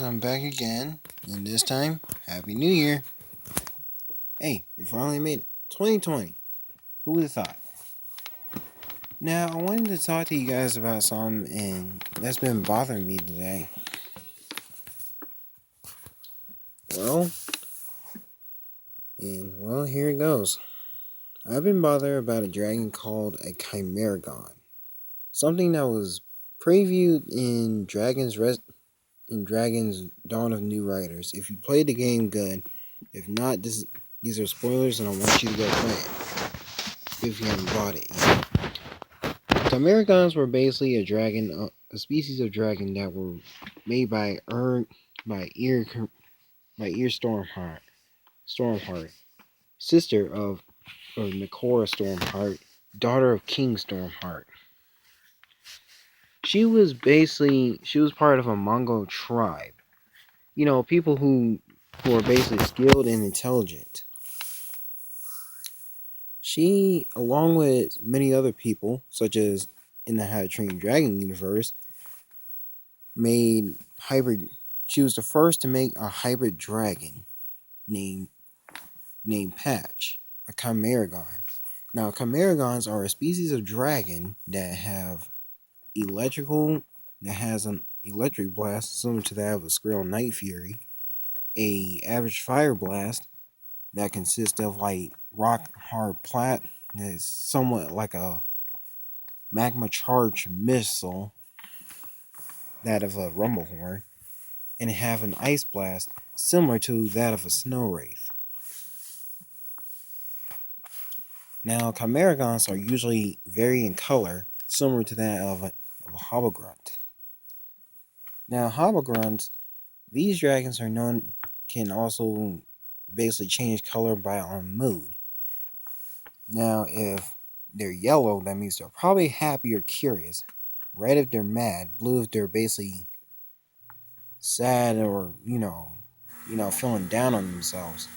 I'm back again, and this time, Happy New Year. Hey, we finally made it. 2020. Who would have thought? Now, I wanted to talk to you guys about something, and that's been bothering me today. Well, here it goes. I've been bothered about a dragon called a chimeragon. Something that was previewed in Dragon's Dawn of New Riders. If you played the game, good. If not, these are spoilers, and I want you to go play it if you haven't bought it yet. Chimeragons were basically a species of dragon that were made by Ear, Stormheart, sister of Nakora Stormheart, daughter of King Stormheart. She was part of a Mongol tribe. You know, people who are basically skilled and intelligent. She, along with many other people, such as in the How to Train Your Dragon universe, made hybrid. She was the first to make a hybrid dragon named Patch, a chimeragon. Now, chimeragons are a species of dragon that has an electric blast similar to that of a Skrill Night Fury, a average fire blast that consists of like rock hard plat that is somewhat like a magma charged missile, that of a rumble horn, and have an ice blast similar to that of a snow wraith. Now, chimeragons are usually vary in color, similar to that of a hobogrunt. Now, hobogrunts, these dragons can also basically change color by on mood. Now, if they're yellow, that means they're probably happy or curious. Red if they're mad, blue if they're basically sad or feeling down on themselves.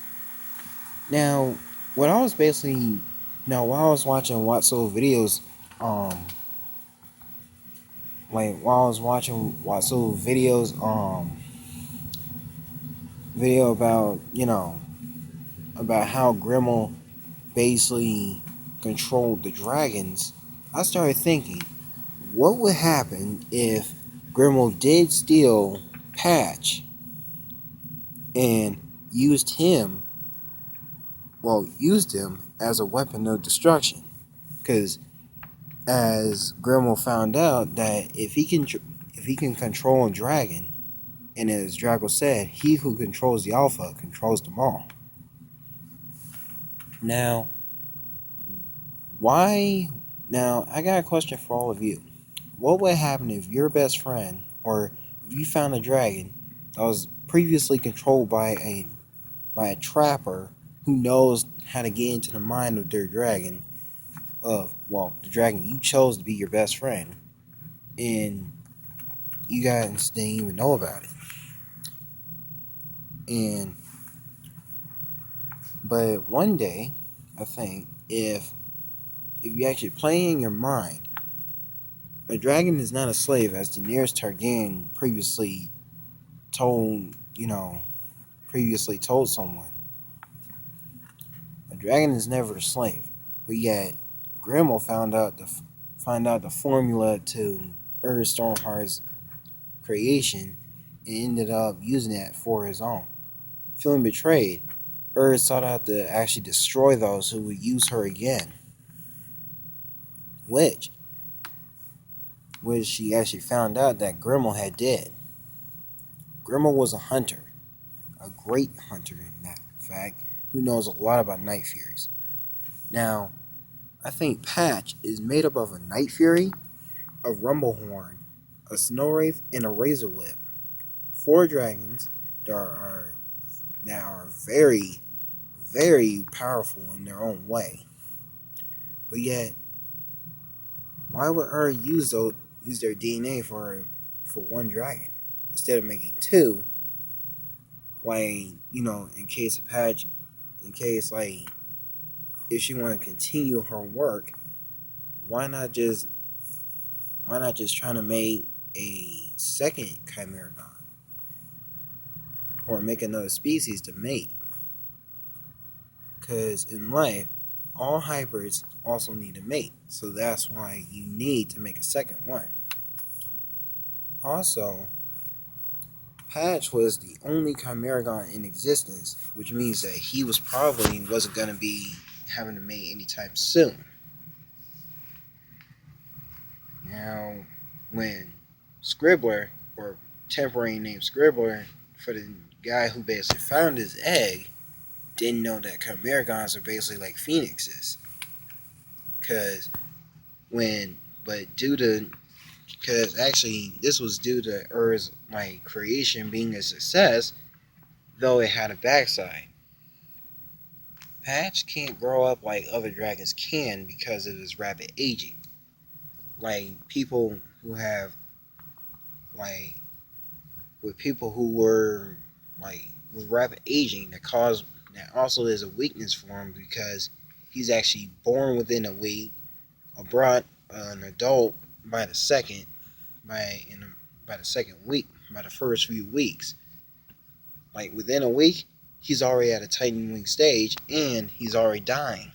Now, what I was basically while I was watching Watso videos, video about about how Grimmel basically controlled the dragons, I started thinking, what would happen if Grimmel did steal Patch and used him as a weapon of destruction? Because as Grimmel found out that if he can control a dragon, and as Drago said, he who controls the Alpha controls them all. Now, why? Now, I got a question for all of you. What would happen if your best friend, or if you found a dragon that was previously controlled by a trapper who knows how to get into the mind of their dragon, the dragon you chose to be your best friend, and you guys didn't even know about it. But one day, I think if you actually play in your mind, a dragon is not a slave, as Daenerys Targaryen previously told someone. A dragon is never a slave, but yet Grimmel found out the formula to Urs Stormheart's creation and ended up using it for his own. Feeling betrayed, Urs sought out to actually destroy those who would use her again, which she actually found out that Grimmel had did. Grimmel was a hunter, a great hunter in that fact, who knows a lot about Night Furies. Now, I think Patch is made up of a Night Fury, a Rumblehorn, a Snow Wraith, and a Razor Whip. 4 dragons that are very, very powerful in their own way. But yet, why would use their DNA for one dragon instead of making 2? In case of Patch, if she want to continue her work, why not just trying to make a second Chimeragon? or make another species to mate. Because in life, all hybrids also need a mate. So that's why you need to make a second one. Also, Patch was the only chimeragon in existence, which means that he was probably wasn't going to be having to mate anytime soon. Now, when Scribbler, or temporary name Scribbler, for the guy who basically found his egg, didn't know that chimeragons are basically like phoenixes. Because when, but due to, because actually this was due to Earth's like creation being a success, though it had a backside. Patch can't grow up like other dragons can because of his rapid aging. Like people who have like with people who were like with rapid aging that also is a weakness for him because he's actually born within a week, brought an adult by the second by the second week, by the first few weeks. Like within a week, he's already at a Titan wing stage and he's already dying.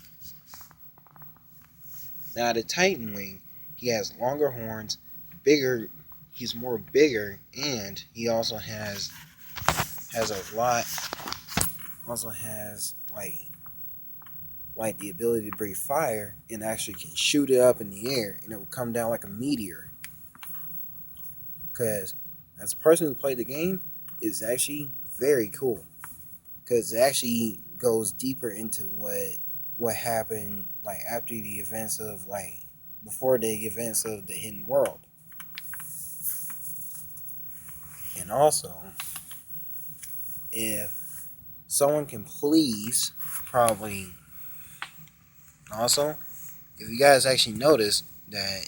Now the Titan wing, he has longer horns, bigger. He's more bigger, and he also has a lot. Also has like the ability to breathe fire and actually can shoot it up in the air and it will come down like a meteor. Because as a person who played the game, it's actually very cool. Because it actually goes deeper into what happened like after the events of like before the events of the hidden world. And also, if someone can please probably also, if you guys actually notice that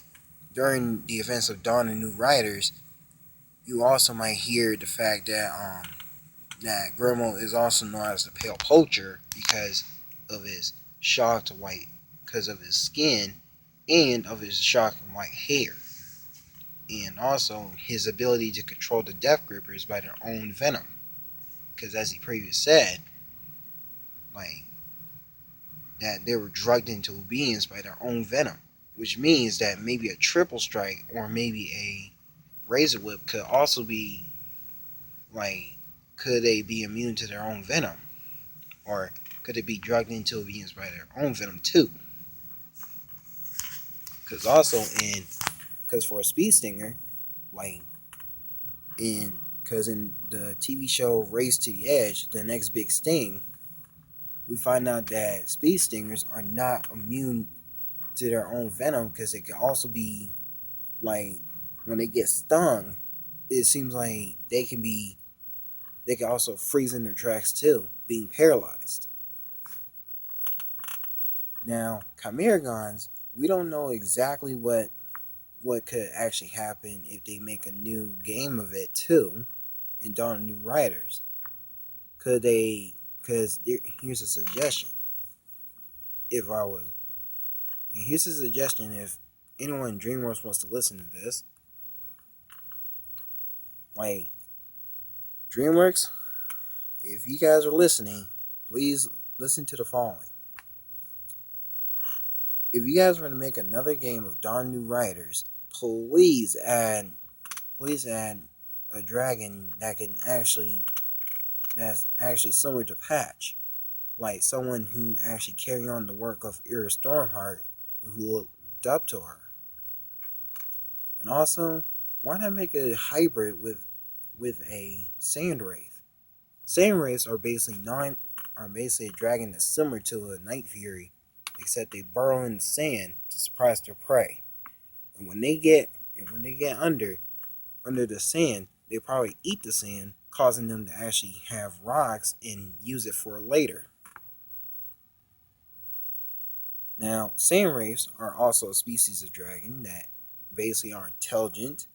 during the events of Dawn of New Riders, you also might hear the fact that Grimo is also known as the Pale Poacher because of his shocked white, because of his skin and of his shocked white hair, and also his ability to control the Death Grippers by their own venom. Because as he previously said, like that they were drugged into obedience by their own venom, which means that maybe a triple strike or maybe a razor whip could also be like, could they be immune to their own venom, or could it be drugged into obedience by their own venom too? Because also because for a speed stinger, like because in the TV show Race to the Edge, the next big sting, we find out that speed stingers are not immune to their own venom because it can also be like when they get stung, it seems like they can also freeze in their tracks too, being paralyzed. Now, chimeragons, we don't know exactly what could actually happen if they make a new game of it too, in Dawn of New Riders. Could they? Because here's a suggestion. If I was, and here's a suggestion if anyone in DreamWorks wants to listen to this, like DreamWorks, if you guys are listening, please listen to the following. If you guys were to make another game of Dawn New Riders, please add a dragon that's actually similar to Patch, like someone who actually carry on the work of Iris Stormheart, who looked up to her. And also, why not make a hybrid with a sand wraith? Sand wraiths are basically a dragon that's similar to a night fury, except they burrow in the sand to surprise their prey. And when they get under the sand, they probably eat the sand, causing them to actually have rocks and use it for later. Now, sand wraiths are also a species of dragon that basically are intelligent